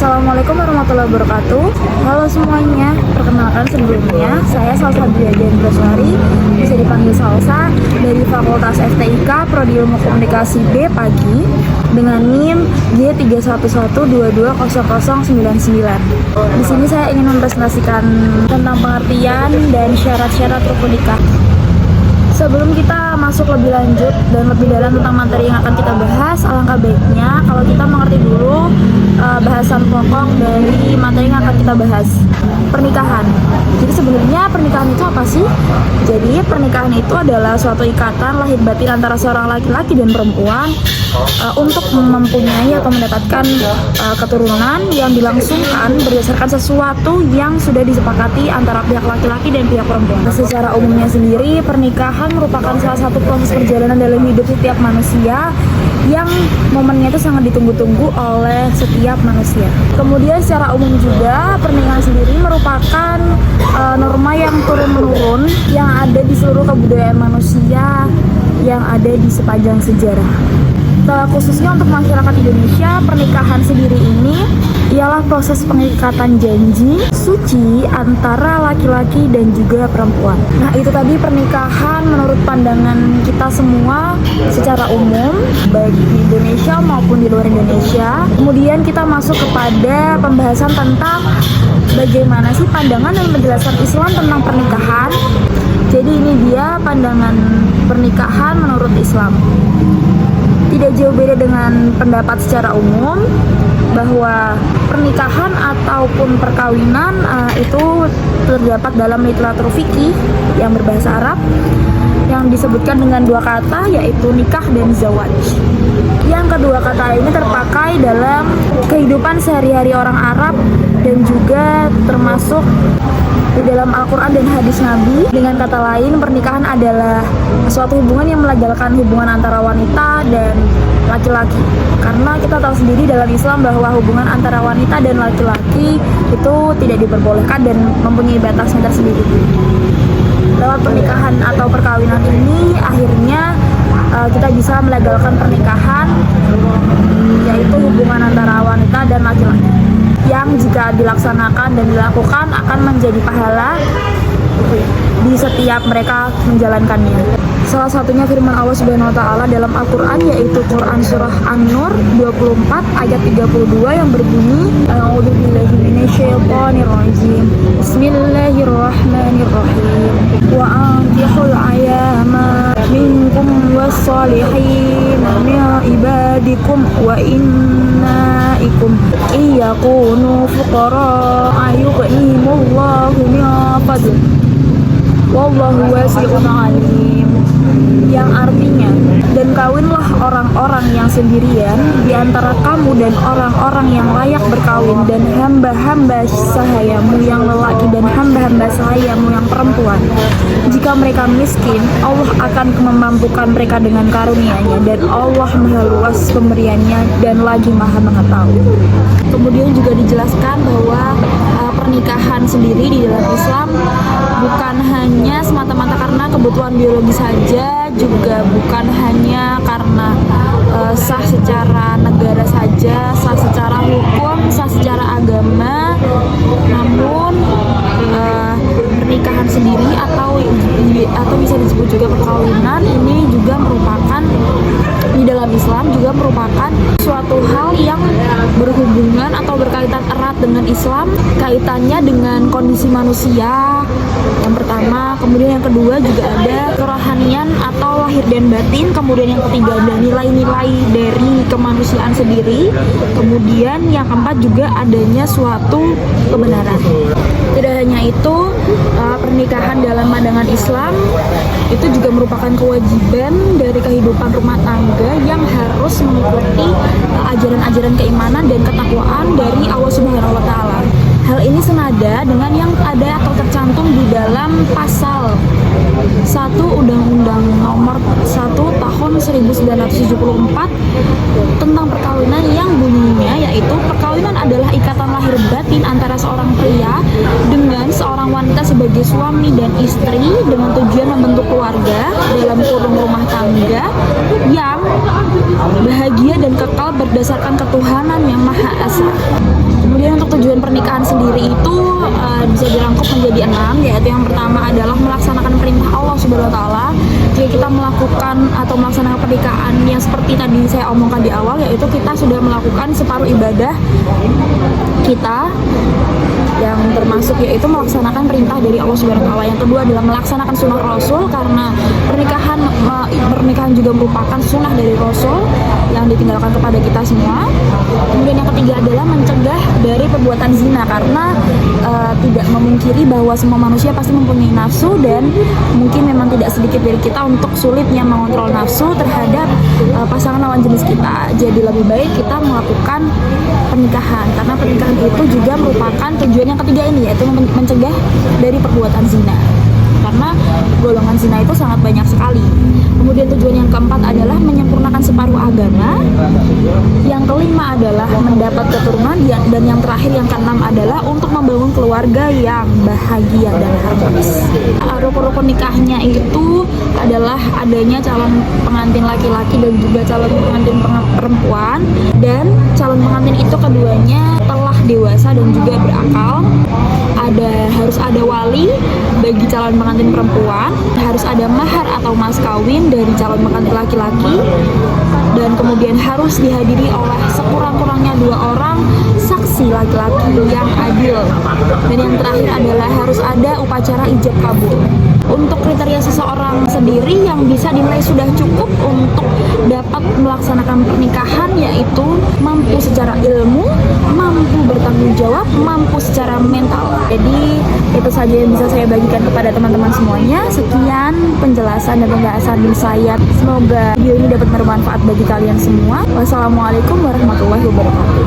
Assalamualaikum warahmatullahi wabarakatuh. Halo semuanya, perkenalkan sebelumnya saya Salsa Dian Broswari, bisa dipanggil Salsa, dari Fakultas FTIK Prodi Ilmu Komunikasi B Pagi dengan NIM G311220099. Di sini saya ingin mempresentasikan tentang pengertian dan syarat-syarat rukun nikah. Sebelum kita masuk lebih lanjut dan lebih dalam tentang materi yang akan kita bahas, alangkah baiknya kalau kita mengerti dulu bahasan pokok dari materi yang akan kita bahas, pernikahan. Jadi sebenarnya pernikahan itu apa sih? Jadi pernikahan itu adalah suatu ikatan lahir batin antara seorang laki-laki dan perempuan untuk mempunyai atau mendapatkan keturunan yang dilangsungkan berdasarkan sesuatu yang sudah disepakati antara pihak laki-laki dan pihak perempuan. Secara umumnya sendiri, pernikahan merupakan salah satu proses perjalanan dalam hidup setiap manusia yang momennya itu sangat ditunggu-tunggu oleh setiap manusia. Kemudian secara umum juga pernikahan sendiri merupakan norma yang turun-menurun yang ada di seluruh kebudayaan manusia yang ada di sepanjang sejarah. Khususnya untuk masyarakat Indonesia, pernikahan sendiri ini ialah proses pengikatan janji suci antara laki-laki dan juga perempuan. Nah, itu tadi pernikahan menurut pandangan kita semua secara umum, baik di Indonesia maupun di luar Indonesia. Kemudian kita masuk kepada pembahasan tentang bagaimana sih pandangan dan penjelasan Islam tentang pernikahan. Jadi ini dia pandangan pernikahan menurut Islam. Tidak jauh beda dengan pendapat secara umum bahwa pernikahan ataupun perkawinan itu terdapat dalam literatur fikih yang berbahasa Arab yang disebutkan dengan dua kata, yaitu nikah dan zawaj. Yang kedua kata ini terpakai dalam kehidupan sehari-hari orang Arab dan juga termasuk di dalam Al-Quran dan hadis Nabi. Dengan kata lain, pernikahan adalah suatu hubungan yang melegalkan hubungan antara wanita dan laki-laki. Karena kita tahu sendiri dalam Islam bahwa hubungan antara wanita dan laki-laki itu tidak diperbolehkan dan mempunyai batasnya tersendiri. Lewat pernikahan atau perkawinan ini akhirnya kita bisa melegalkan pernikahan, yaitu hubungan antara wanita dan laki-laki yang jika dilaksanakan dan dilakukan akan menjadi pahala di setiap mereka menjalankannya. Salah satunya firman Allah Subhanahu wa taala dalam Al-Qur'an, yaitu Quran surah An-Nur 24 ayat 32 yang berbunyi, A'udzubillahi minasyaitonirrajim. Bismillahirrahmanirrahim. Wa antihul ayama minkum wassalihin min ibadikum wa innaikum iyakunu fuqara ayughnimullahu min fadl. Wallahu wasi'un alim. Yang artinya, dan kawinlah orang-orang yang sendirian di antara kamu dan orang-orang yang layak berkawin, dan hamba-hamba sahayamu yang lelaki dan hamba-hamba sahayamu yang perempuan. Jika mereka miskin, Allah akan memampukan mereka dengan karunia-Nya, dan Allah Maha luas pemberiannya dan lagi Maha mengetahui. Kemudian juga dijelaskan bahwa pernikahan sendiri di dalam Islam bukan hanya semata-mata karena kebutuhan biologi saja, juga bukan hanya karena sah secara negara saja, sah secara hukum, sah secara agama. Namun pernikahan sendiri atau bisa disebut juga perkawinan ini juga merupakan, di dalam Islam juga merupakan suatu hal yang berhubungan atau berkaitan erat dengan Islam, kaitannya dengan kondisi manusia yang pertama, kemudian yang kedua juga ada kerohanian atau lahir dan batin, kemudian yang ketiga ada nilai-nilai dari kemanusiaan sendiri, kemudian yang keempat juga adanya suatu kebenaran. Tidak hanya itu, pernikahan dalam pandangan Islam itu juga merupakan kewajiban dari kehidupan rumah tangga yang harus mengikuti ajaran-ajaran keimanan dan ketakwaan dari Allah Subhanahu wa taala. Hal ini senada dengan yang ada atau tercantum di dalam pasal 1 Undang-Undang Nomor 1 Tahun 1974 tentang perkawinan, yang bunyinya yaitu perkawinan adalah ikatan lahir batin antara seorang pria dengan seorang wanita sebagai suami dan istri dengan tujuan membentuk keluarga dalam kurung rumah tangga yang bahagia dan kekal berdasarkan ketuhanan yang Maha Esa. Kemudian untuk tujuan pernikahan sendiri itu bisa dirangkum menjadi 6, yaitu yang pertama adalah melaksanakan perintah Allah Subhanahu wa taala. Jika kita melakukan atau melaksanakan pernikahan yang seperti tadi saya omongkan di awal, yaitu kita sudah melakukan separuh ibadah kita, yang termasuk yaitu melaksanakan perintah dari Allah Subhanahu wa taala. Yang kedua adalah melaksanakan sunnah Rasul, karena pernikahan juga merupakan sunnah dari Rasul yang ditinggalkan kepada kita semua. Kemudian yang ketiga adalah mencegah dari perbuatan zina, karena tidak memungkiri bahwa semua manusia pasti mempunyai nafsu, dan mungkin memang tidak sedikit dari kita untuk sulitnya mengontrol nafsu terhadap pasangan lawan jenis kita. Jadi lebih baik kita melakukan pernikahan, karena pernikahan itu juga merupakan tujuan yang ketiga ini, yaitu mencegah dari perbuatan zina, karena golongan zina itu sangat banyak sekali. Kemudian tujuan yang keempat adalah menyempurnakan separuh agama. Yang kelima adalah mendapat keturunan, dan yang terakhir yang keenam adalah untuk membangun keluarga yang bahagia dan harmonis. Rukun-rukun nikahnya itu adalah adanya calon pengantin laki-laki dan juga calon pengantin perempuan, dan calon pengantin itu keduanya telah dewasa dan juga berakal. Harus ada wali bagi calon pengantin perempuan, harus ada mahar atau mas kawin dari calon pengantin laki-laki, dan kemudian harus dihadiri oleh sekurang-kurangnya 2 orang saksi laki-laki yang adil, dan yang terakhir adalah harus ada upacara ijab kabul. Untuk kriteria seseorang sendiri yang bisa dinilai sudah cukup untuk dapat melaksanakan pernikahan, yaitu mampu secara ilmu, mampu bertanggung jawab, mampu secara mental. Jadi itu saja yang bisa saya bagikan kepada teman-teman semuanya. Sekian penjelasan dan pembahasan saya. Semoga video ini dapat bermanfaat bagi kalian semua. Wassalamualaikum warahmatullahi wabarakatuh.